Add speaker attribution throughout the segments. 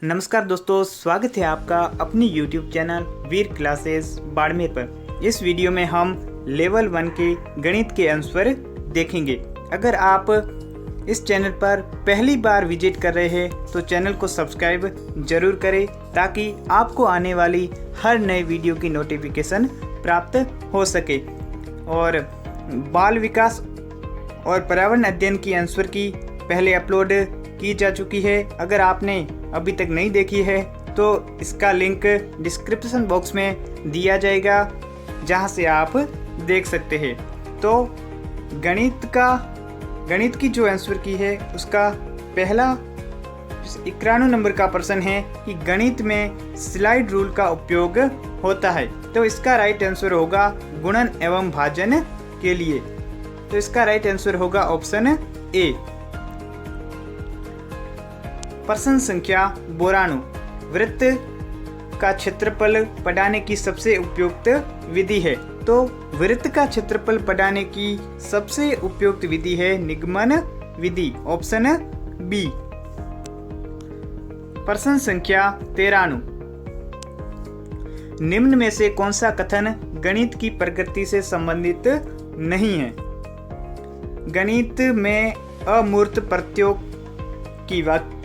Speaker 1: नमस्कार दोस्तों, स्वागत है आपका अपनी YouTube चैनल वीर क्लासेस बाड़मेर पर। इस वीडियो में हम लेवल 1 के गणित के आंसर देखेंगे। अगर आप इस चैनल पर पहली बार विजिट कर रहे हैं तो चैनल को सब्सक्राइब जरूर करें ताकि आपको आने वाली हर नए वीडियो की नोटिफिकेशन प्राप्त हो सके। और बाल विकास और पर्यावरण अध्ययन की आंसर की पहले अपलोड की जा चुकी है। अगर आपने अभी तक नहीं देखी है तो इसका लिंक डिस्क्रिप्शन बॉक्स में दिया जाएगा, जहां से आप देख सकते हैं। तो गणित की जो आंसर की है उसका पहला 91 नंबर का प्रश्न है कि गणित में स्लाइड रूल का उपयोग होता है। तो इसका राइट आंसर होगा गुणन एवं भाजन के लिए। तो इसका राइट आंसर होगा ऑप्शन ए। प्रश्न संख्या 92, वृत्त का क्षेत्रफल पढ़ाने की सबसे उपयुक्त विधि है। तो वृत्त का क्षेत्रफल पढ़ाने की सबसे उपयुक्त विधि है निगमन विधि, ऑप्शन बी। प्रश्न संख्या 93, निम्न में से कौन सा कथन गणित की प्रकृति से संबंधित नहीं है? गणित में अमूर्त प्रत्ययों की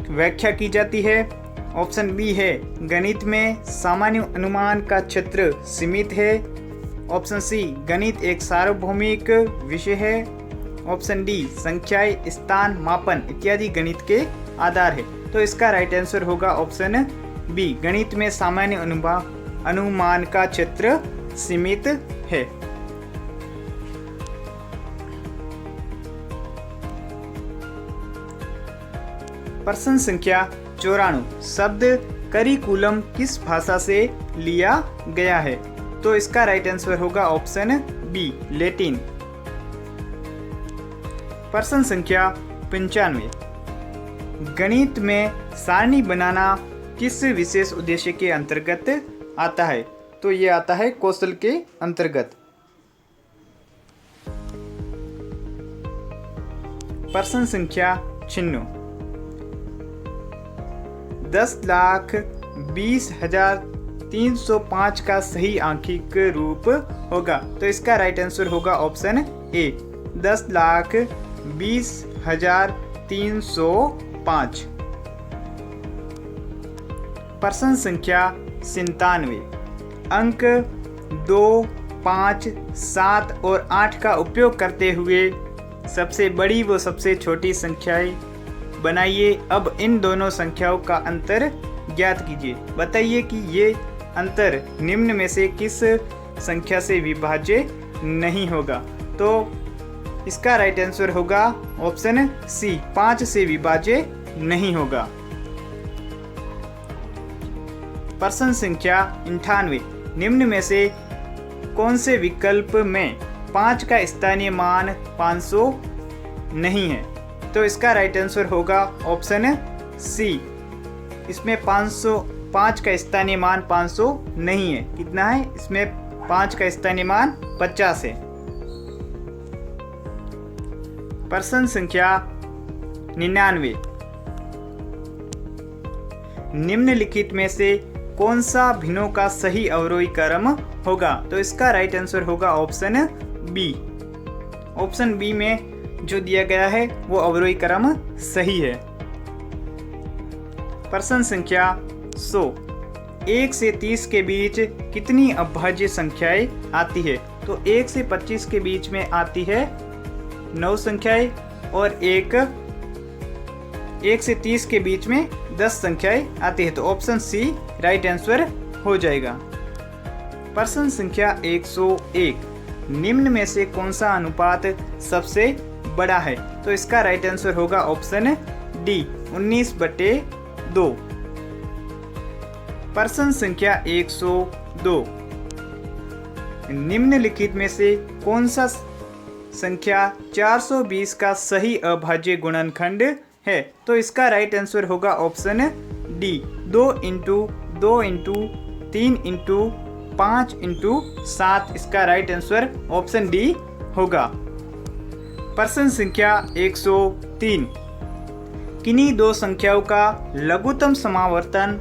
Speaker 1: व्याख्या की जाती है, ऑप्शन बी है। गणित में सामान्य अनुमान का क्षेत्र सीमित है, ऑप्शन सी। गणित एक सार्वभौमिक विषय है, ऑप्शन डी। संख्याएं, स्थान, मापन इत्यादि गणित के आधार है। तो इसका राइट आंसर होगा ऑप्शन बी। गणित में सामान्य अनुमान का क्षेत्र सीमित है। प्रश्न संख्या 94, शब्द करिकुलम किस भाषा से लिया गया है? तो इसका राइट आंसर होगा ऑप्शन बी, लैटिन। प्रश्न संख्या 95, गणित में सारणी बनाना किस विशेष उद्देश्य के अंतर्गत आता है? तो ये आता है कौशल के अंतर्गत। प्रश्न संख्या 96, 10,20,305 का सही आंखिक रूप होगा। तो इसका राइट आंसर होगा ऑप्शन ए, 10,20,305। प्रश्न संख्या 97, अंक 2, 5, 7 और 8 का उपयोग करते हुए सबसे बड़ी व सबसे छोटी संख्याएं बनाइए। अब इन दोनों संख्याओं का अंतर ज्ञात कीजिए। बताइए कि ये अंतर निम्न में से किस संख्या से विभाज्य नहीं होगा? तो इसका राइट आंसर होगा ऑप्शन सी, 5 से विभाज्य नहीं होगा। प्रश्न संख्या 98, निम्न में से कौन से विकल्प में 5 का स्थानीय मान 500 नहीं है? तो इसका राइट आंसर होगा ऑप्शन सी। इसमें 5 का स्थानीय मान 500 नहीं है। कितना है? इसमें 5 का स्थानीय मान 50 है। प्रश्न संख्या 99, निम्नलिखित में से कौन सा भिन्नों का सही अवरोही क्रम होगा? तो इसका राइट आंसर होगा ऑप्शन बी। ऑप्शन बी में जो दिया गया है वो अवरोही क्रम सही है। प्रश्न संख्या 100, 1 से 30 के बीच कितनी अभाज्य संख्याएं आती है? तो 1 से 25 के बीच में आती है 9 संख्याएं और 1 से 30 के बीच में 10 संख्याएं आती है। तो ऑप्शन सी राइट आंसर हो जाएगा। प्रश्न संख्या 101, निम्न में से कौन सा अनुपात सबसे बड़ा है? तो इसका राइट आंसर होगा ऑप्शन डी, 19/2। प्रश्न संख्या 102, निम्नलिखित में से कौन सा संख्या 420 का सही अभाज्य गुणनखंड है? तो इसका राइट आंसर होगा ऑप्शन डी, 2 × 2 × 3 × 5 × 7। इसका राइट आंसर ऑप्शन डी होगा। प्रश्न संख्या 103, किन्हीं दो संख्याओं का लघुत्तम समावर्तन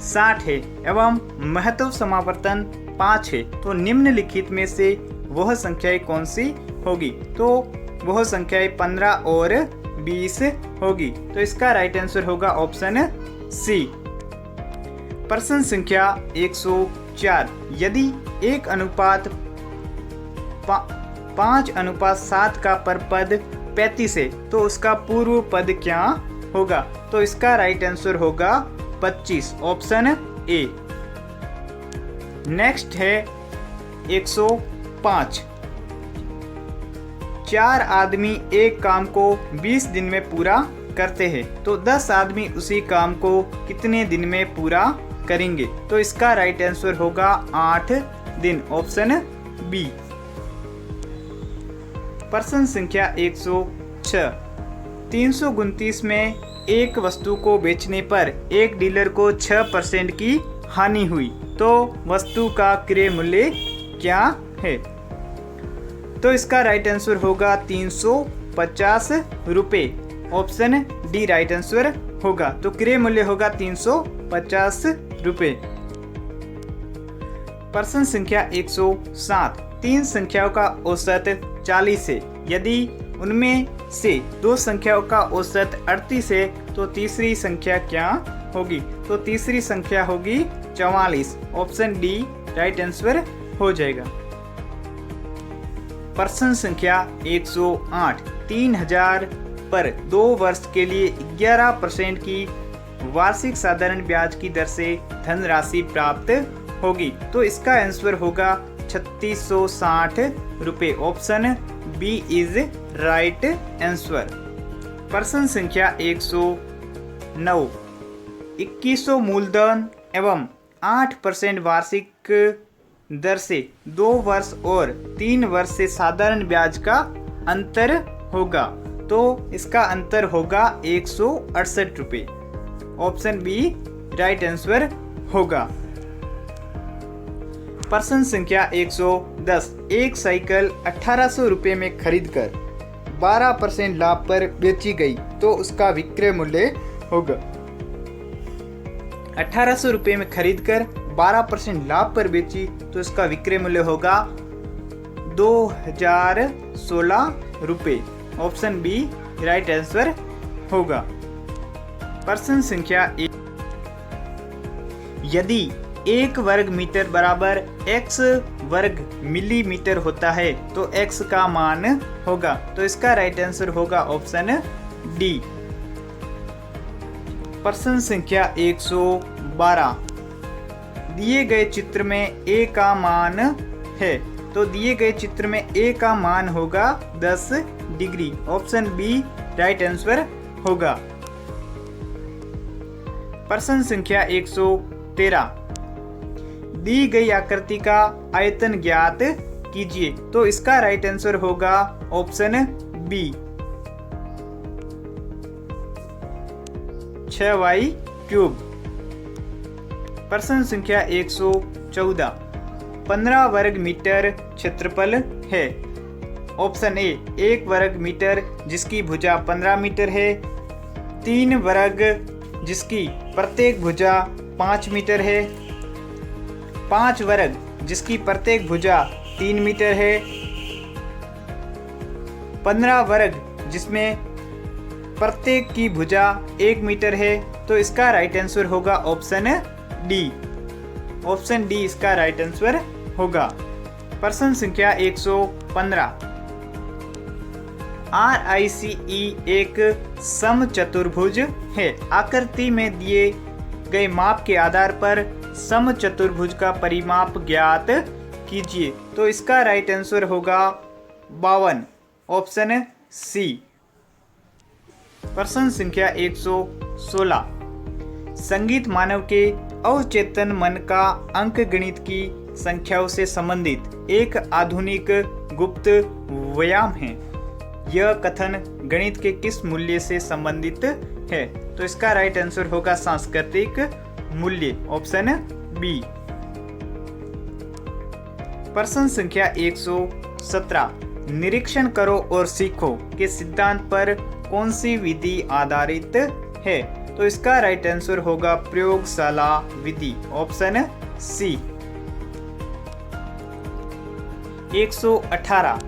Speaker 1: 60 है एवं महत्तम समावर्तन 5 है, तो निम्नलिखित में से वह संख्याएं कौन सी होगी? तो वह संख्याएं 15 और 20 होगी। तो इसका राइट आंसर होगा ऑप्शन सी। प्रश्न संख्या 104, यदि 1:5:7 का परपद 35 है तो उसका पूर्व पद क्या होगा? तो इसका राइट आंसर होगा 25, ऑप्शन ए। नेक्स्ट है 105, 4 आदमी एक काम को 20 दिन में पूरा करते हैं, तो 10 आदमी उसी काम को कितने दिन में पूरा करेंगे? तो इसका राइट आंसर होगा 8 दिन, ऑप्शन बी। प्रश्न संख्या 106, 329 में एक वस्तु को बेचने पर एक डीलर को 6% की हानि हुई, तो वस्तु का क्रय मूल्य क्या है? तो इसका राइट आंसर होगा 350 रुपये, ऑप्शन डी राइट आंसर होगा। तो क्रय मूल्य होगा 350 रुपये। प्रश्न संख्या 107, 3 संख्याओं का औसत 40 है, यदि उनमें से 2 संख्याओं का औसत 38 है तो तीसरी संख्या क्या होगी? तो तीसरी संख्या होगी 44, ऑप्शन डी राइट आंसर हो जाएगा। प्रश्न संख्या 108, 3000 पर 2 वर्ष के लिए 11% की वार्षिक साधारण ब्याज की दर से धनराशि प्राप्त होगी, तो इसका आंसर होगा 3660 रुपये, option B is right answer. प्रश्न संख्या 109, 2100 मूलधन एवं 8% वार्षिक दर से 2 वर्ष और 3 वर्ष से साधारण ब्याज का अंतर होगा, तो इसका अंतर होगा 168 रुपये, ऑप्शन बी राइट आंसर होगा। प्रश्न संख्या 110, एक साइकिल 1800 रुपये में खरीदकर 12% लाभ पर बेची गई, तो उसका विक्रय मूल्य होगा। 1800 रुपये में खरीदकर 12% लाभ पर बेची, तो इसका विक्रय मूल्य होगा 2016 रुपये, ऑप्शन बी राइट आंसर होगा। प्रश्न संख्या 1, यदि 1 वर्ग मीटर बराबर x वर्ग मिलीमीटर होता है तो x का मान होगा, तो इसका राइट आंसर होगा ऑप्शन डी। प्रश्न संख्या 112, दिए गए चित्र में a का मान है, तो दिए गए चित्र में a का मान होगा 10 degree, option B right answer होगा। प्रश्न संख्या 113, दी गई आकृति का आयतन ज्ञात कीजिए, तो इसका राइट आंसर होगा ऑप्शन बी 6y³। प्रश्न संख्या 114, 15 वर्ग मीटर क्षेत्रफल है, ऑप्शन ए 1 वर्ग मीटर जिसकी भुजा 15 मीटर है, 3 वर्ग जिसकी प्रत्येक भुजा 5 मीटर है, 5 वर्ग जिसकी प्रत्येक भुजा 3 मीटर है, 15 वर्ग जिसमें प्रत्येक की भुजा 1 मीटर है, तो इसका राइट आंसर होगा ऑप्शन डी, ऑप्शन डी इसका राइट आंसर होगा। प्रश्न संख्या 115, RICE एक समचतुर्भुज है, आकृति में दिए गए माप के आधार पर समचतुर्भुज का परिमाप ज्ञात कीजिए, तो इसका राइट आंसर होगा 52, ऑप्शन सी। प्रश्न संख्या 116, संगीत मानव के अवचेतन मन का अंकगणित की संख्याओं से संबंधित एक आधुनिक गुप्त व्यायाम है, यह कथन गणित के किस मूल्य से संबंधित है? तो इसका राइट आंसर होगा सांस्कृतिक मूल्य, ऑप्शन बी। प्रश्न संख्या 117, निरीक्षण करो और सीखो के सिद्धांत पर कौन सी विधि आधारित है? तो इसका राइट आंसर होगा प्रयोगशाला विधि, ऑप्शन सी। 118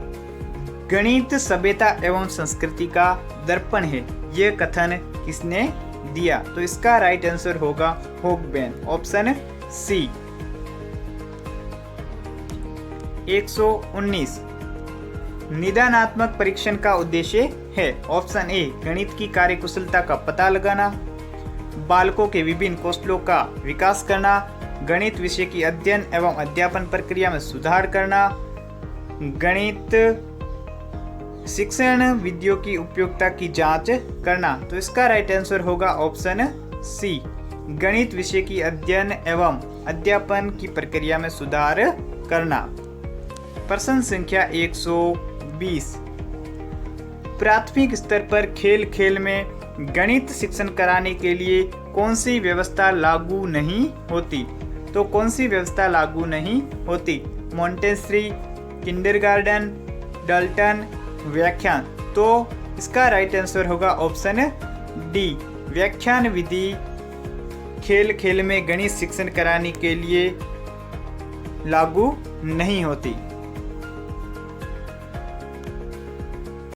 Speaker 1: गणित सभ्यता एवं संस्कृति का दर्पण है, यह कथन किसने दिया? तो इसका राइट आंसर होगा होगबेन, ऑप्शन सी। 119 निदानात्मक परीक्षण का उद्देश्य है, ऑप्शन ए गणित की कार्यकुशलता का पता लगाना, बालकों के विभिन्न कौशलों का विकास करना, गणित विषय की अध्ययन एवं अध्यापन प्रक्रिया में सुधार करना, गणित शिक्षण विधियों की उपयोगिता की जांच करना। तो इसका राइट आंसर होगा ऑप्शन सी, गणित विषय की अध्ययन एवं अध्यापन की प्रक्रिया में सुधार करना। प्रश्न संख्या 120 प्राथमिक स्तर पर खेल खेल में गणित शिक्षण कराने के लिए कौन सी व्यवस्था लागू नहीं होती? तो कौन सी व्यवस्था लागू नहीं होती? मॉन्टेसरी, किंडरगार्टन, डाल्टन, व्याख्यान। तो इसका राइट आंसर होगा ऑप्शन डी, व्याख्यान विधि खेल खेल में गणित शिक्षण कराने के लिए लागू नहीं होती।